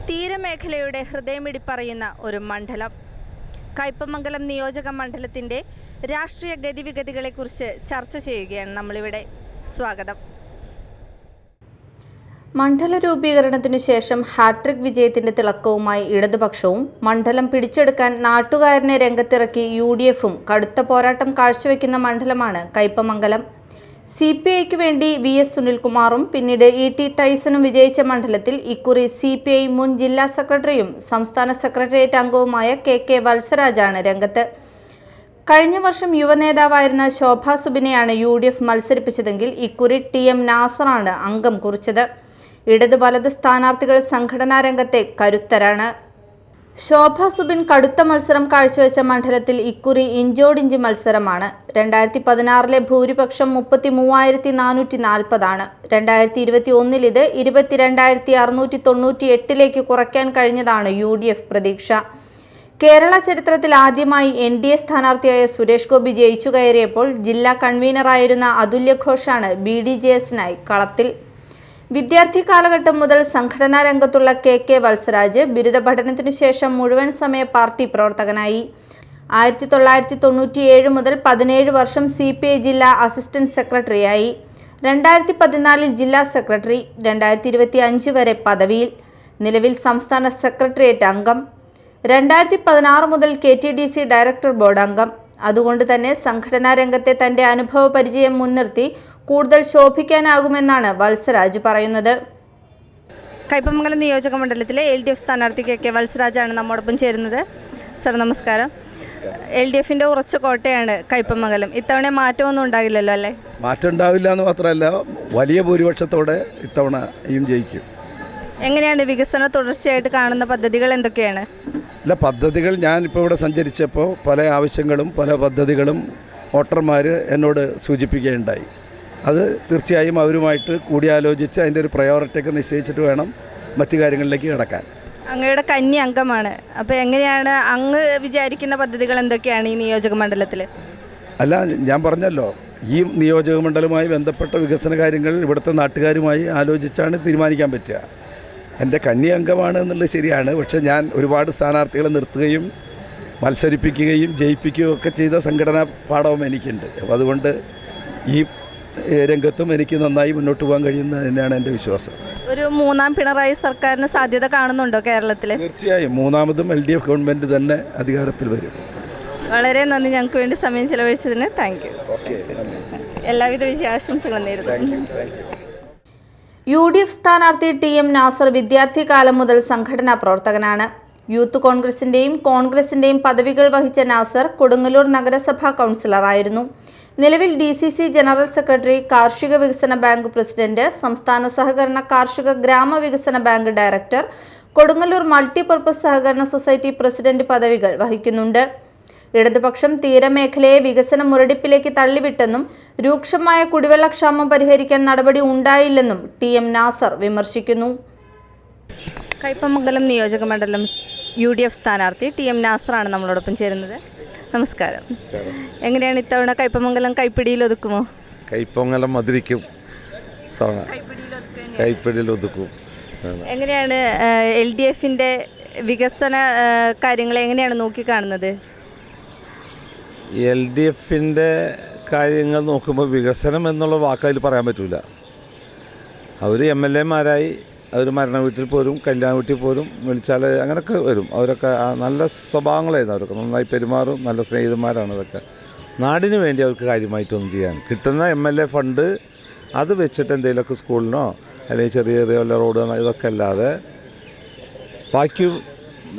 തീരമേഖലയുടെ ഹൃദയമിടിപ്പറിയുന്ന ഒരു മണ്ഡലം. കയ്പമംഗലം നിയോജക മണ്ഡലത്തിൻ്റെ രാഷ്ട്രീയ ഗതിവിഗതികളെക്കുറിച്ച് ചർച്ച ചെയ്യുകയാണ് നമ്മളിവിടെ. സ്വാഗതം. മണ്ഡല രൂപീകരണത്തിനു ശേഷം ഹാട്രിക് വിജയത്തിന്റെ തിളക്കവുമായി ഇടതുപക്ഷവും മണ്ഡലം പിടിച്ചെടുക്കാൻ നാട്ടുകാരനെ രംഗത്തിറക്കി UDFും കടുത്ത പോരാട്ടം കാഴ്ചവെക്കുന്ന മണ്ഡലമാണ് കയ്പമംഗലം. CPIക്ക് വേണ്ടി VS സുനിൽകുമാറും പിന്നീട് ET ടൈസണും വിജയിച്ച മണ്ഡലത്തിൽ ഇക്കുറി CPI മുൻ ജില്ലാ സെക്രട്ടറിയും സംസ്ഥാന സെക്രട്ടേറിയറ്റ് അംഗവുമായ KK വത്സരാജാണ് രംഗത്ത്. കഴിഞ്ഞ വർഷം യുവനേതാവായിരുന്ന ശോഭാ സുബിനെയാണ് UDF മത്സരിപ്പിച്ചതെങ്കിൽ ഇക്കുറി TM നാസറാണ് അംഗം കുറിച്ചത്. ഇടതു വലതു സ്ഥാനാർത്ഥികൾ സംഘടനാ രംഗത്തെ കരുത്തരാണ്. ശോഭാ സുബിൻ കടുത്ത മത്സരം കാഴ്ചവെച്ച മണ്ഡലത്തിൽ ഇക്കുറി ഇഞ്ചോടിഞ്ച് മത്സരമാണ്. 2016 ഭൂരിപക്ഷം 33,440 2021 ഇത് 22,698 കുറയ്ക്കാൻ കഴിഞ്ഞതാണ് UDF പ്രതീക്ഷ. കേരള ചരിത്രത്തിൽ ആദ്യമായി NDA സ്ഥാനാർത്ഥിയായ സുരേഷ് ഗോപി ജയിച്ചു കയറിയപ്പോൾ ജില്ലാ കൺവീനറായിരുന്ന അതുല്യ ഘോഷാണ് BDJSനായി കളത്തിൽ. വിദ്യാർത്ഥി കാലഘട്ടം മുതൽ സംഘടനാ രംഗത്തുള്ള KK വത്സരാജ് ബിരുദ പഠനത്തിനു ശേഷം മുഴുവൻ സമയ പാർട്ടി പ്രവർത്തകനായി. 1997 മുതൽ 17 വർഷം CPI ജില്ലാ അസിസ്റ്റന്റ് സെക്രട്ടറിയായി. 2014 ജില്ലാ സെക്രട്ടറി, 2025 വരെ പദവിയിൽ. നിലവിൽ സംസ്ഥാന സെക്രട്ടേറിയറ്റ് അംഗം. 2016 മുതൽ KTDC ഡയറക്ടർ ബോർഡ് അംഗം. അതുകൊണ്ട് തന്നെ സംഘടനാ രംഗത്തെ തന്റെ അനുഭവ പരിചയം മുൻനിർത്തി കൂടുതൽ ശോഭിക്കാനാകുമെന്നാണ് വത്സരാജ് പറയുന്നത്. കയ്പമംഗലം നിയോജക മണ്ഡലത്തിലെ LDF സ്ഥാനാർത്ഥി KK വത്സരാജാണ് നമ്മോടൊപ്പം ചേരുന്നത്. സർ നമസ്കാരം. LDFിൻ്റെ ഉറച്ച കോട്ടയാണ് കയ്പമംഗലം. ഇത്തവണ മാറ്റമൊന്നും ഉണ്ടാകില്ലല്ലോ അല്ലേ? മാറ്റം ഉണ്ടാവില്ല എന്ന് മാത്രമല്ല, വലിയ ഭൂരിപക്ഷത്തോടെ ഇത്തവണയും ജയിക്കും. എങ്ങനെയാണ് വികസന തുടർച്ചയായിട്ട് കാണുന്ന പദ്ധതികൾ എന്തൊക്കെയാണ്? അല്ല, പദ്ധതികൾ ഞാനിപ്പോൾ ഇവിടെ സഞ്ചരിച്ചപ്പോൾ പല ആവശ്യങ്ങളും പല പദ്ധതികളും വോട്ടർമാർ എന്നോട് സൂചിപ്പിക്കുകയുണ്ടായി. അത് തീർച്ചയായും അവരുമായിട്ട് കൂടിയാലോചിച്ച് അതിൻ്റെ ഒരു പ്രയോറിറ്റിയൊക്കെ നിശ്ചയിച്ചിട്ട് വേണം മറ്റു കാര്യങ്ങളിലേക്ക് കിടക്കാൻ. അങ്ങയുടെ കന്നി അംഗമാണ്. അപ്പോൾ എങ്ങനെയാണ് അങ്ങ് വിചാരിക്കുന്ന പദ്ധതികൾ എന്തൊക്കെയാണ് ഈ നിയോജക മണ്ഡലത്തിൽ? അല്ല, ഞാൻ പറഞ്ഞല്ലോ, ഈ നിയോജക മണ്ഡലവുമായി ബന്ധപ്പെട്ട വികസന കാര്യങ്ങൾ ഇവിടുത്തെ നാട്ടുകാരുമായി ആലോചിച്ചാണ് തീരുമാനിക്കാൻ പറ്റുക. എൻ്റെ കന്നി അംഗമാണ് എന്നുള്ളത് ശരിയാണ്. പക്ഷേ ഞാൻ ഒരുപാട് സ്ഥാനാർത്ഥികളെ നിർത്തുകയും മത്സരിപ്പിക്കുകയും ജയിപ്പിക്കുകയും ഒക്കെ ചെയ്ത സംഘടനാ പാഠവും എനിക്കുണ്ട്. അപ്പോൾ അതുകൊണ്ട് ഈ രംഗത്തും എനിക്ക് നന്നായി മുന്നോട്ട് പോകാൻ കഴിയുന്നത് തന്നെയാണ് എൻ്റെ വിശ്വാസം. ഒരു മൂന്നാം പിണറായി സർക്കാരിന് സാധ്യത കാണുന്നുണ്ടോ കേരളത്തിൽ? തീർച്ചയായും മൂന്നാമതും LDF ഗവൺമെൻറ് തന്നെ അധികാരത്തിൽ വരും. വളരെ നന്ദി ഞങ്ങൾക്ക് വേണ്ടി സമയം ചിലവഴിച്ചതിന്. Thank you. എല്ലാവിധ വിജയാശംസകളും നേരുന്നു. UDF സ്ഥാനാർത്ഥി TM നാസർ വിദ്യാർത്ഥി കാലം മുതൽ സംഘടനാ പ്രവർത്തകനാണ്. യൂത്ത് കോൺഗ്രസിന്റെയും പദവികൾ വഹിച്ച നാസർ കൊടുങ്ങല്ലൂർ നഗരസഭാ കൗൺസിലറായിരുന്നു. നിലവിൽ DCC ജനറൽ സെക്രട്ടറി, കാർഷിക വികസന ബാങ്ക് പ്രസിഡന്റ്, സംസ്ഥാന സഹകരണ കാർഷിക ഗ്രാമവികസന ബാങ്ക് ഡയറക്ടർ, കൊടുങ്ങല്ലൂർ മൾട്ടിപർപ്പസ് സഹകരണ സൊസൈറ്റി പ്രസിഡന്റ് പദവികൾ വഹിക്കുന്നുണ്ട്. ഇടതുപക്ഷം തീരമേഖലയെ വികസന മുരടിപ്പിലേക്ക് തള്ളിവിട്ടെന്നും രൂക്ഷമായ കുടിവെള്ളക്ഷാമം പരിഹരിക്കാൻ നടപടി ഉണ്ടായില്ലെന്നും TM നാസർ വിമർശിക്കുന്നു. കയ്പമംഗലം നിയോജക മണ്ഡലം UDF സ്ഥാനാർത്ഥി TM നാസറാണ് നമ്മളോടൊപ്പം ചേരുന്നത്. നമസ്കാരം. എങ്ങനെയാണ് ഇത്തവണ കയ്പമംഗലം കൈപ്പിടിയിൽ ഒതുക്കുമോ? കയ്പമംഗലം മധുരിക്കും, കൈപ്പിടിയിൽ ഒതുക്കും. എങ്ങനെയാണ് LDFിൻ്റെ വികസന കാര്യങ്ങൾ എങ്ങനെയാണ് നോക്കിക്കാണുന്നത്? LDFിൻ്റെ കാര്യങ്ങൾ നോക്കുമ്പോൾ വികസനം എന്നുള്ള വാക്ക് അതിൽ പറയാൻ പറ്റില്ല. അവർ MLAമാരായി അവർ മരണ വീട്ടിൽ പോലും കല്യാണ വീട്ടിൽ പോലും വിളിച്ചാൽ അങ്ങനെയൊക്കെ വരും. അവരൊക്കെ നല്ല സ്വഭാവങ്ങളായിരുന്നു. അവരൊക്കെ നന്നായി പെരുമാറും, നല്ല സ്നേഹിതന്മാരാണ്. അതൊക്കെ നാടിന് വേണ്ടി അവർക്ക് കാര്യമായിട്ടൊന്നും ചെയ്യാൻ കിട്ടുന്ന MLA ഫണ്ട് അത് വെച്ചിട്ട് എന്തെങ്കിലുമൊക്കെ സ്കൂളിനോ അല്ലെങ്കിൽ ചെറിയ ചെറിയ വല്ല റോഡ് ഇതൊക്കെ അല്ലാതെ ബാക്കി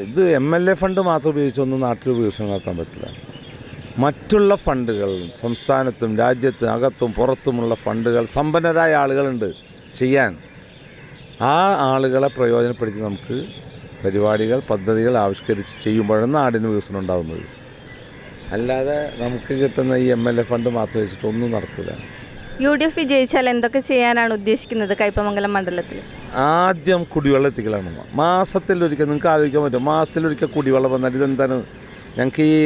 ഇത് MLA ഫണ്ട് മാത്രം ഉപയോഗിച്ചൊന്നും നാട്ടിൽ വികസനം നടത്താൻ പറ്റില്ല. മറ്റുള്ള ഫണ്ടുകൾ സംസ്ഥാനത്തും രാജ്യത്തും അകത്തും പുറത്തുമുള്ള ഫണ്ടുകൾ സമ്പന്നരായ ആളുകളുണ്ട് ചെയ്യാൻ. ആ ആളുകളെ പ്രയോജനപ്പെടുത്തി നമുക്ക് പരിപാടികൾ പദ്ധതികൾ ആവിഷ്കരിച്ച് ചെയ്യുമ്പോഴാണ് നാടിന് വികസനം ഉണ്ടാകുന്നത്. അല്ലാതെ നമുക്ക് കിട്ടുന്ന ഈ MLA ഫണ്ട് മാത്രം വെച്ചിട്ട് ഒന്നും നടക്കില്ല. UDF വിജയിച്ചാൽ എന്തൊക്കെ ചെയ്യാനാണ് ഉദ്ദേശിക്കുന്നത് കയ്പമംഗലം മണ്ഡലത്തിൽ? ആദ്യം കുടിവെള്ളം എത്തിക്കലാണ്. മാസത്തിലൊരിക്കൽ നിങ്ങൾക്ക് ആലോചിക്കാൻ പറ്റും, മാസത്തിലൊരിക്കൽ കുടിവെള്ളം വന്നാൽ ഇതെന്താണ്? ഞങ്ങൾക്ക് ഈ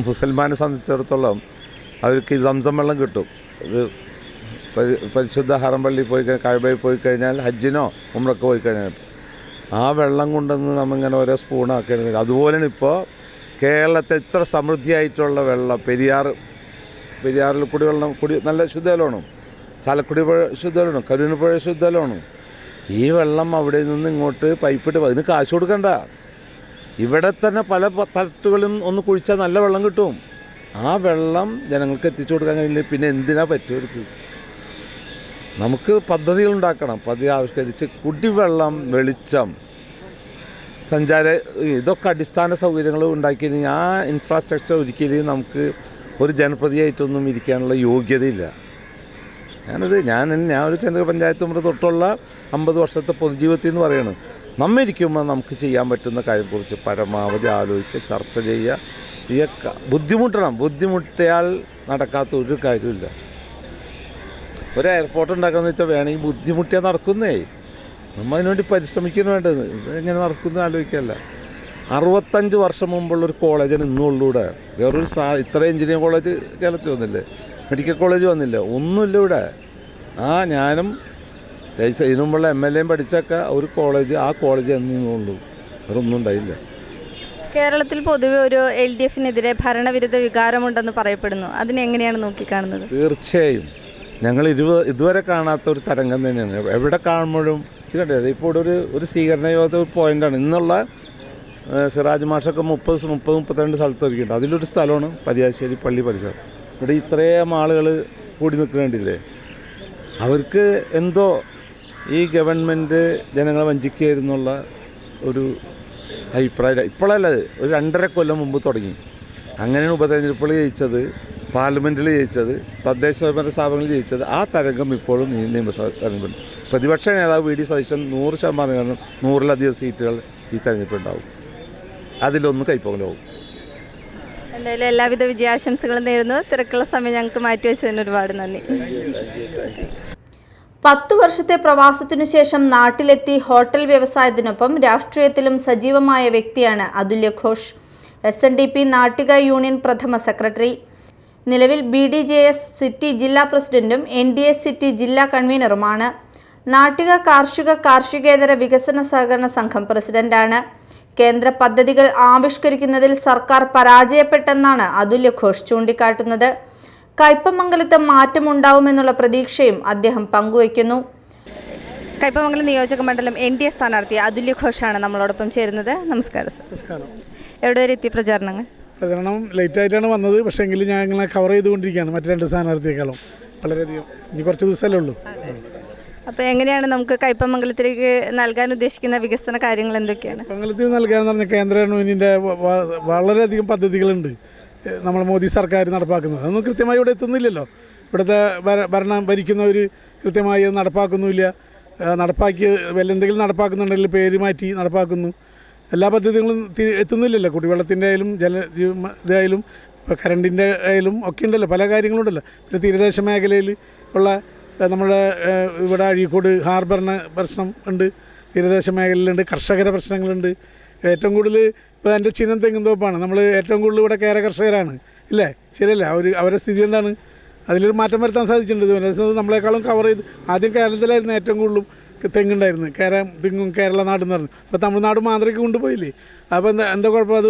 മുസൽമാനെ സംബന്ധിച്ചിടത്തോളം അവർക്ക് ഈ സംസം വെള്ളം കിട്ടും. ഇത് പരിശുദ്ധ ഹറം പള്ളി പോയി കഴിഞ്ഞാൽ, കഅബയിൽ പോയി കഴിഞ്ഞാൽ, ഹജ്ജിനോ ഉംറയ്ക്കോ പോയി കഴിഞ്ഞാൽ ആ വെള്ളം കൊണ്ടുവന്ന് നമ്മിങ്ങനെ ഓരോ സ്പൂണാക്കി. അതുപോലെയാണ് ഇപ്പോൾ കേരളത്തെ ഇത്ര സമൃദ്ധിയായിട്ടുള്ള വെള്ളം പെരിയാറിൽ കുടിവെള്ളം നല്ല ശുദ്ധജലമാണ്. ചാലക്കുടി പുഴ ശുദ്ധജലമാണ്, കരുവിന് പുഴ ശുദ്ധജലമാണ്. ഈ വെള്ളം അവിടെ നിന്ന് ഇങ്ങോട്ട് പൈപ്പിട്ട് അതിന് കാശ് കൊടുക്കണ്ട. ഇവിടെ തന്നെ പല തലത്തുകളും ഒന്ന് കുഴിച്ചാൽ നല്ല വെള്ളം കിട്ടും. ആ വെള്ളം ജനങ്ങൾക്ക് എത്തിച്ചു കൊടുക്കാൻ കഴിയില്ല. പിന്നെ എന്തിനാ പറ്റിയവർക്ക്? നമുക്ക് പദ്ധതികൾ ഉണ്ടാക്കണം. പദ്ധതി ആവിഷ്കരിച്ച് കുടിവെള്ളം, വെളിച്ചം, ഇതൊക്കെ അടിസ്ഥാന സൗകര്യങ്ങൾ ഉണ്ടാക്കി ആ ഇൻഫ്രാസ്ട്രക്ചർ ഒരിക്കലും നമുക്ക് ഒരു ജനപ്രതിയായിട്ടൊന്നും ഇരിക്കാനുള്ള യോഗ്യതയില്ല. ഞാൻ ഒരു ചെറിയ പഞ്ചായത്ത് മുതൽ തൊട്ടുള്ള 50 വർഷത്തെ പൊതുജീവിതത്തിൽ എന്ന് പറയുന്നത്, നമ്മിരിക്കുമ്പോൾ നമുക്ക് ചെയ്യാൻ പറ്റുന്ന കാര്യത്തെക്കുറിച്ച് പരമാവധി ആലോചിക്കുക, ചർച്ച ചെയ്യുക. ഇതൊക്കെ ബുദ്ധിമുട്ടിയാൽ നടക്കാത്ത ഒരു കാര്യമില്ല. ഒരു എയർപോർട്ട് ഉണ്ടാക്കണമെന്ന് വെച്ചാൽ വേണമെങ്കിൽ ബുദ്ധിമുട്ടിയാൽ നടക്കുന്നേ. നമ്മൾ അതിനുവേണ്ടി പരിശ്രമിക്കുന്നു വേണ്ടത്. ഇത് എങ്ങനെ നടക്കുന്നു ആലോചിക്കല്ല. 65 വർഷം മുമ്പുള്ളൊരു കോളേജാണ് ഇന്നുള്ളൂടെ. വേറൊരു ഇത്ര എഞ്ചിനീയറിംഗ് കോളേജ് കേരളത്തിൽ വന്നില്ലേ, മെഡിക്കൽ കോളേജ് വന്നില്ല, ഒന്നുമില്ല ഇവിടെ. ഞാനും ഇതിനു മുമ്പുള്ള MLA പഠിച്ചൊക്കെ ഒരു കോളേജ്, ആ കോളേജ് എന്നേ വേറെ ഒന്നും ഉണ്ടായില്ല. കേരളത്തിൽ പൊതുവെ ഒരു LDFനെതിരെ ഭരണവിരുദ്ധ വികാരമുണ്ടെന്ന് പറയപ്പെടുന്നു. അതിനെങ്ങനെയാണ് നോക്കിക്കാണുന്നത്? തീർച്ചയായും ഞങ്ങൾ ഇതുവരെ കാണാത്ത ഒരു തരംഗം തന്നെയാണ്. എവിടെ കാണുമ്പോഴും ഇതിനുണ്ട്. ഇപ്പോൾ ഒരു സ്വീകരണ യോഗ ഒരു പോയിൻ്റാണ്. ഇന്നുള്ള സിറാജ് മാഷൊക്കെ 32 സ്ഥലത്ത് ഒരുക്കിയിട്ടുണ്ട്. അതിലൊരു സ്ഥലമാണ് പരിയാശ്ശേരി പള്ളി പരിസരം. ഇവിടെ ഇത്രയും ആളുകൾ കൂടി നിൽക്കുന്നുണ്ടില്ലേ. അവർക്ക് എന്തോ ഈ ഗവൺമെൻറ് ജനങ്ങളെ വഞ്ചിക്കുകയായിരുന്നുള്ള ഒരു അഭിപ്രായം ഇപ്പോഴല്ല, ഒരു 2.5 കൊല്ലം മുമ്പ് തുടങ്ങി. അങ്ങനെയാണ് ഉപതെരഞ്ഞെടുപ്പുകൾ ജയിച്ചത്, പാർലമെൻറ്റിൽ ജയിച്ചത്, തദ്ദേശ സ്വയംഭരണ സ്ഥാപനങ്ങളിൽ ജയിച്ചത്. ആ തരംഗം ഇപ്പോഴും നിയമസഭ തെരഞ്ഞെടുപ്പ്. പ്രതിപക്ഷ നേതാവ് VD സതീശൻ 100% 100-ലധികം സീറ്റുകൾ ഈ തെരഞ്ഞെടുപ്പുണ്ടാവും. അതിലൊന്ന് കൈപ്പൊങ്ങലാവും. എന്തായാലും എല്ലാവിധ വിജയാശംസകളും നേരുന്നു. തിരക്കുള്ള സമയം ഞങ്ങൾക്ക് മാറ്റിവെച്ചതിന് ഒരുപാട് നന്ദി. 10 വർഷത്തെ പ്രവാസത്തിനു ശേഷം നാട്ടിലെത്തി ഹോട്ടൽ വ്യവസായത്തിനൊപ്പം രാഷ്ട്രീയത്തിലും സജീവമായ വ്യക്തിയാണ് അതുല്യ ഘോഷ്. SNDP നാട്ടിക യൂണിയൻ പ്രഥമ സെക്രട്ടറി. നിലവിൽ BDJS സിറ്റി ജില്ലാ പ്രസിഡന്റും NDA സിറ്റി ജില്ലാ കൺവീനറുമാണ്. നാട്ടിക കാർഷികേതര വികസന സഹകരണ സംഘം പ്രസിഡന്റാണ്. കേന്ദ്ര പദ്ധതികൾ ആവിഷ്കരിക്കുന്നതിൽ സർക്കാർ പരാജയപ്പെട്ടെന്നാണ് അതുല്യ ഘോഷ് ചൂണ്ടിക്കാട്ടുന്നത്. കയ്പമംഗലത്ത് മാറ്റമുണ്ടാവുമെന്നുള്ള പ്രതീക്ഷയും അദ്ദേഹം പങ്കുവയ്ക്കുന്നു. കയ്പമംഗലം നിയോജക മണ്ഡലം NDA സ്ഥാനാർത്ഥി അതുല്യ ഘോഷാണ് നമ്മളോടൊപ്പം ചേരുന്നത്. നമസ്കാരം സർ. നമസ്കാരം. എവിടെ വരെ എത്തി പ്രചാരണം ലേറ്റായിട്ടാണ് വന്നത്. പക്ഷേ എങ്കിലും ഞാൻ ഇങ്ങനെ കവർ ചെയ്തുകൊണ്ടിരിക്കുകയാണ് മറ്റു 2 സ്ഥാനാർത്ഥിയേക്കാളും. വളരെയധികം ഇനി കുറച്ച് ദിവസമല്ലേ ഉള്ളൂ. അപ്പോൾ എങ്ങനെയാണ് നമുക്ക് കയ്പമംഗലത്തിലേക്ക് നൽകാൻ ഉദ്ദേശിക്കുന്ന വികസന കാര്യങ്ങൾ എന്തൊക്കെയാണ്? മംഗലത്തിൽ നൽകാമെന്ന് പറഞ്ഞാൽ കേന്ദ്ര ഗവൺമെൻറ്റിൻ്റെ വളരെയധികം പദ്ധതികളുണ്ട് നമ്മൾ മോദി സർക്കാർ നടപ്പാക്കുന്നത്. അതൊന്നും കൃത്യമായി ഇവിടെ എത്തുന്നില്ലല്ലോ. ഇവിടുത്തെ ഭരിക്കുന്നവർ കൃത്യമായി നടപ്പാക്കുന്നുമില്ല. നടപ്പാക്കി എന്തെങ്കിലും നടപ്പാക്കുന്നുണ്ടെങ്കിൽ പേര് മാറ്റി നടപ്പാക്കുന്നു. എല്ലാ പദ്ധതികളും എത്തുന്നില്ലല്ലോ. കുടിവെള്ളത്തിൻ്റെ ആയാലും ഇതായാലും ഇപ്പോൾ കറണ്ടിൻ്റെ ആയാലും ഒക്കെ ഉണ്ടല്ലോ, പല കാര്യങ്ങളുണ്ടല്ലോ. പിന്നെ തീരദേശ മേഖലയിൽ ഉള്ള നമ്മുടെ ഇവിടെ അഴീക്കോട് ഹാർബറിന് പ്രശ്നം ഉണ്ട്, തീരദേശ മേഖലയിലുണ്ട്, കർഷകരുടെ പ്രശ്നങ്ങളുണ്ട്. ഏറ്റവും കൂടുതൽ ഇപ്പോൾ എൻ്റെ ചിഹ്നം തെങ്ങുന്തോപ്പാണ്. നമ്മൾ ഏറ്റവും കൂടുതൽ ഇവിടെ കേര കർഷകരാണ്, ഇല്ലേ? ശരിയല്ലേ? അവരുടെ സ്ഥിതി എന്താണ്? അതിലൊരു മാറ്റം വരുത്താൻ സാധിച്ചിട്ടുണ്ട്. നമ്മളെക്കാളും കവർ ചെയ്ത് ആദ്യം കേരളത്തിലായിരുന്നു ഏറ്റവും കൂടുതലും തെങ്ങുണ്ടായിരുന്നു. തെങ്ങും കേരള നാടെന്ന് പറഞ്ഞു. ഇപ്പോൾ തമിഴ്നാട് മാന്ത്രിക്ക് കൊണ്ടുപോയില്ലേ? അപ്പോൾ എന്താ കുഴപ്പം? അത്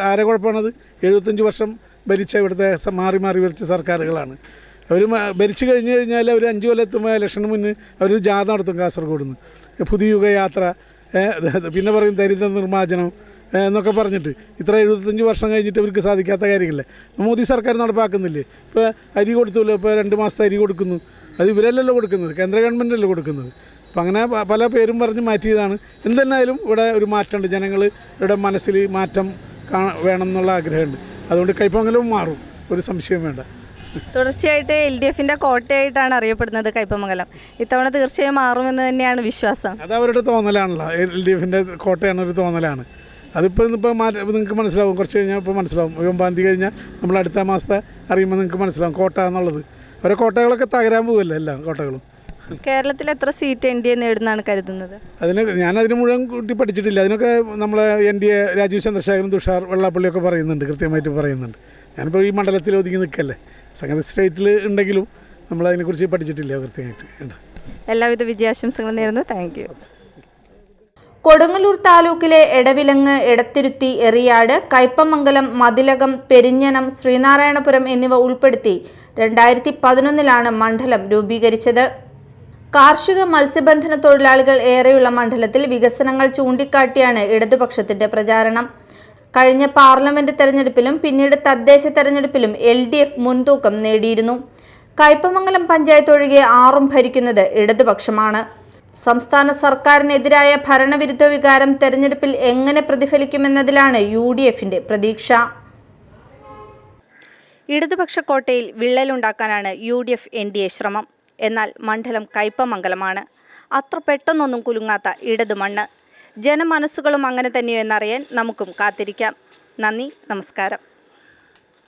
ആരെ കുഴപ്പമാണത്? 75 വർഷം ഭരിച്ച ഇവിടുത്തെ മാറി ഭരിച്ച സർക്കാരുകളാണ്. അവർ ഭരിച്ചു കഴിഞ്ഞാൽ അവർ 5 കൊല്ലത്തുമ്പോൾ ഇലക്ഷന് മുന്നേ അവർ ജാഥ നടത്തും കാസർഗോഡ് നിന്ന്. പുതുയുഗ യാത്ര, പിന്നെ പറയും ദരിദ്ര നിർമ്മാർജ്ജനം എന്നൊക്കെ പറഞ്ഞിട്ട്. ഇത്ര 75 വർഷം കഴിഞ്ഞിട്ട് അവർക്ക് സാധിക്കാത്ത കാര്യങ്ങളില്ലേ മോദി സർക്കാർ നടപ്പാക്കുന്നില്ലേ? ഇപ്പോൾ അരി കൊടുത്തുല്ലോ, ഇപ്പോൾ 2 മാസത്തെ അരി കൊടുക്കുന്നു. അത് ഇവരല്ലല്ലോ കൊടുക്കുന്നത്, കേന്ദ്ര ഗവൺമെൻറ്റല്ലേ കൊടുക്കുന്നത്. അപ്പം അങ്ങനെ പല പേരും പറഞ്ഞ് മാറ്റിയതാണ്. എന്തെന്നായാലും ഇവിടെ ഒരു മാറ്റമുണ്ട്. ജനങ്ങളുടെ മനസ്സിൽ മാറ്റം വേണം എന്നുള്ള ആഗ്രഹമുണ്ട്. അതുകൊണ്ട് കയ്പമംഗലവും മാറും, ഒരു സംശയം വേണ്ട. തുടർച്ചയായിട്ട് LDFൻ്റെ കോട്ടയായിട്ടാണ് അറിയപ്പെടുന്നത് കയ്പമംഗലം. ഇത്തവണ തീർച്ചയായും മാറുമെന്ന് തന്നെയാണ് വിശ്വാസം. അത് അവരുടെ തോന്നലാണല്ലോ. LDFൻ്റെ കോട്ടയാണ് ഒരു തോന്നലാണ്. അതിപ്പോൾ നിങ്ങൾക്ക് മനസ്സിലാവും. കുറച്ച് കഴിഞ്ഞാൽ ഇപ്പോൾ മനസ്സിലാവും. 9 തീയതി കഴിഞ്ഞാൽ നമ്മൾ അടുത്ത മാസത്തെ അറിയുമ്പോൾ നിങ്ങൾക്ക് മനസ്സിലാവും കോട്ട എന്നുള്ളത്. ഓരോ കോട്ടകളൊക്കെ തകരാൻ പോകുമല്ലോ, എല്ലാ കോട്ടകളും. കേരളത്തിൽ എത്ര സീറ്റ് NDA നേടുന്നതാണ് കരുതുന്നത്? ഞാനതിന് മുഴുവൻ കൂട്ടി പഠിച്ചിട്ടില്ല. അതിനൊക്കെ നമ്മളെ NDA രാജീവ് ചന്ദ്രശേഖരൻ, തുഷാർ വെള്ളാപ്പള്ളിയൊക്കെ പറയുന്നുണ്ട്, കൃത്യമായിട്ട് പറയുന്നുണ്ട്. ഞാനിപ്പോൾ ഈ മണ്ഡലത്തിൽ ഒതുങ്ങി നിൽക്കല്ലേ. സംഗതി സ്റ്റേറ്റിൽ ഉണ്ടെങ്കിലും നമ്മളതിനെക്കുറിച്ച് പഠിച്ചിട്ടില്ല കൃത്യമായിട്ട്. എല്ലാവിധ വിജയാശംസകളും നേരുന്നു. Thank you. കൊടുങ്ങല്ലൂർ താലൂക്കിലെ എടവിലങ്ങ്, എടത്തിരുത്തി, എറിയാട്, കയ്പമംഗലം, മതിലകം, പെരിഞ്ഞനം, ശ്രീനാരായണപുരം എന്നിവ ഉൾപ്പെടുത്തി 2011 മണ്ഡലം രൂപീകരിച്ചത്. കാർഷിക മത്സ്യബന്ധന തൊഴിലാളികൾ ഏറെയുള്ള മണ്ഡലത്തിൽ വികസനങ്ങൾ ചൂണ്ടിക്കാട്ടിയാണ് ഇടതുപക്ഷത്തിന്റെ പ്രചാരണം. കഴിഞ്ഞ പാർലമെന്റ് തെരഞ്ഞെടുപ്പിലും പിന്നീട് തദ്ദേശ തെരഞ്ഞെടുപ്പിലും LDF മുൻതൂക്കം നേടിയിരുന്നു. കയ്പമംഗലം പഞ്ചായത്ത് ഒഴികെ 6 ഭരിക്കുന്നത് ഇടതുപക്ഷമാണ്. സംസ്ഥാന സർക്കാരിനെതിരായ ഭരണവിരുദ്ധ വികാരം തെരഞ്ഞെടുപ്പിൽ എങ്ങനെ പ്രതിഫലിക്കുമെന്നതിലാണ് UDFന്റെ പ്രതീക്ഷ. ഇടതുപക്ഷ കോട്ടയിൽ വിള്ളലുണ്ടാക്കാനാണ് UDF NDA ശ്രമം. എന്നാൽ മണ്ഡലം കയ്പമംഗലമാണ്. അത്ര പെട്ടെന്നൊന്നും കുലുങ്ങാത്ത ഇടതു മണ്ണ്. ജനമനസ്സുകളും അങ്ങനെ തന്നെയോ എന്നറിയാൻ നമുക്കും കാത്തിരിക്കാം. നന്ദി, നമസ്കാരം.